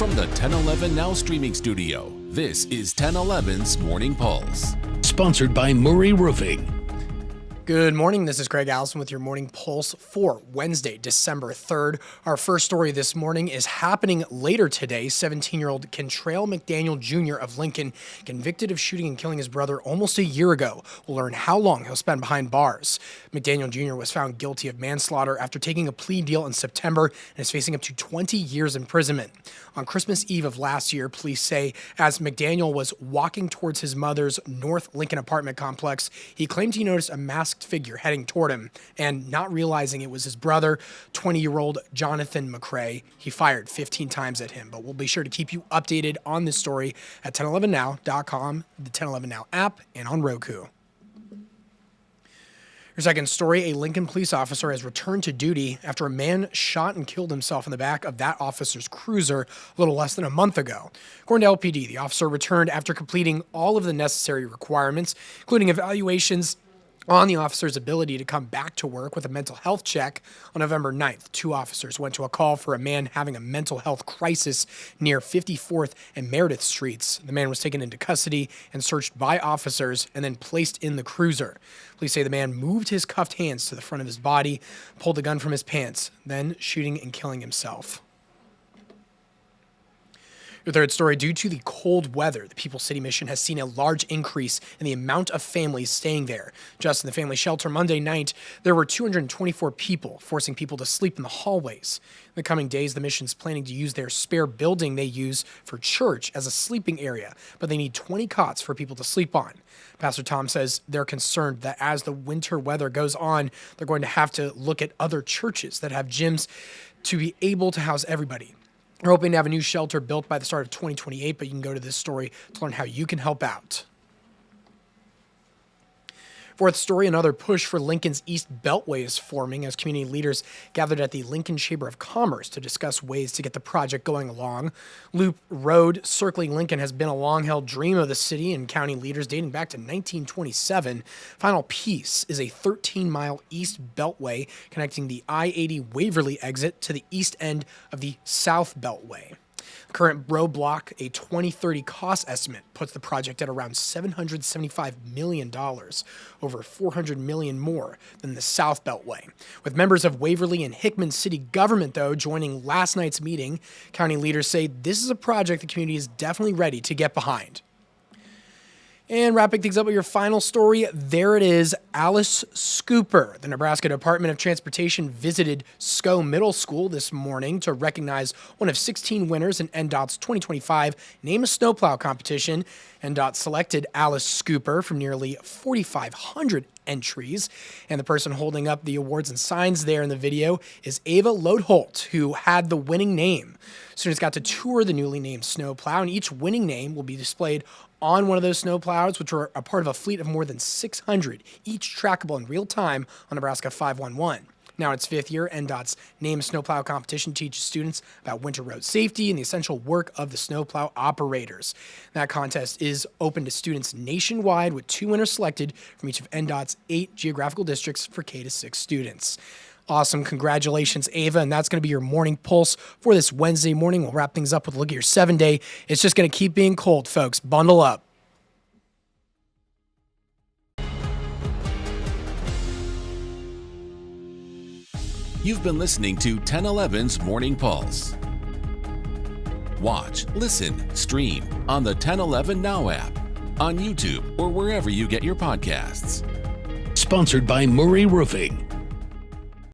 From the 1011 Now streaming studio, this is 1011's Morning Pulse. Sponsored by Murray Roofing. Good morning. This is Craig Allison with your Morning Pulse for Wednesday, December 3rd. Our first story this morning is happening later today. 17-year-old Kentrail McDaniel Jr. of Lincoln, convicted of shooting and killing his brother almost a year ago, will learn how long he'll spend behind bars. McDaniel Jr. was found guilty of manslaughter after taking a plea deal in September and is facing up to 20 years imprisonment. On Christmas Eve of last year, police say as McDaniel was walking towards his mother's North Lincoln apartment complex, he claimed he noticed a masked figure heading toward him, and not realizing it was his brother, 20-year-old Jonathan McCrae, he fired 15 times at him. But we'll be sure to keep you updated on this story at 1011now.com, the 1011 Now app, and on Roku. Your second story, a Lincoln police officer has returned to duty after a man shot and killed himself in the back of that officer's cruiser a little less than a month ago. According to LPD, the officer returned after completing all of the necessary requirements, including evaluations on the officer's ability to come back to work with a mental health check. On November 9th, two officers went to a call for a man having a mental health crisis near 54th and Meredith Streets. The man was taken into custody and searched by officers and then placed in the cruiser. Police say the man moved his cuffed hands to the front of his body, pulled the gun from his pants, then shooting and killing himself. Your third story, due to the cold weather, the People's City Mission has seen a large increase in the amount of families staying there. Just in the family shelter Monday night, there were 224 people, forcing people to sleep in the hallways. In the coming days, the mission's planning to use their spare building they use for church as a sleeping area, but they need 20 cots for people to sleep on. Pastor Tom says they're concerned that as the winter weather goes on, they're going to have to look at other churches that have gyms to be able to house everybody. We're hoping to have a new shelter built by the start of 2028, but you can go to this story to learn how you can help out. Fourth story, another push for Lincoln's East Beltway is forming as community leaders gathered at the Lincoln Chamber of Commerce to discuss ways to get the project going along. Loop Road circling Lincoln has been a long-held dream of the city and county leaders dating back to 1927. Final piece is a 13-mile East Beltway connecting the I-80 Waverly exit to the east end of the South Beltway. Current roadblock, a 2030 cost estimate, puts the project at around $775 million, over $400 million more than the South Beltway. With members of Waverly and Hickman city government, though, joining last night's meeting, county leaders say this is a project the community is definitely ready to get behind. And wrapping things up with your final story, there it is, Alice Scooper. The Nebraska Department of Transportation visited SCO Middle School this morning to recognize one of 16 winners in NDOT's 2025 Name a Snowplow competition. NDOT selected Alice Scooper from nearly 4,500 entries, and the person holding up the awards and signs there in the video is Ava Lodholt, who had the winning name. Students got to tour the newly named snowplow, and each winning name will be displayed on one of those snowplows, which were a part of a fleet of more than 600, each trackable in real time on Nebraska 511. Now in its fifth year, NDOT's Name a Snowplow competition teaches students about winter road safety and the essential work of the snowplow operators. That contest is open to students nationwide, with 2 winners selected from each of NDOT's 8 geographical districts for K-6 students. Awesome. Congratulations, Ava. And that's going to be your morning pulse for this Wednesday morning. We'll wrap things up with a look at your 7-day. It's just going to keep being cold, folks. Bundle up. You've been listening to 1011's Morning Pulse. Watch, listen, stream on the 1011 Now app, on YouTube, or wherever you get your podcasts. Sponsored by Murray Roofing.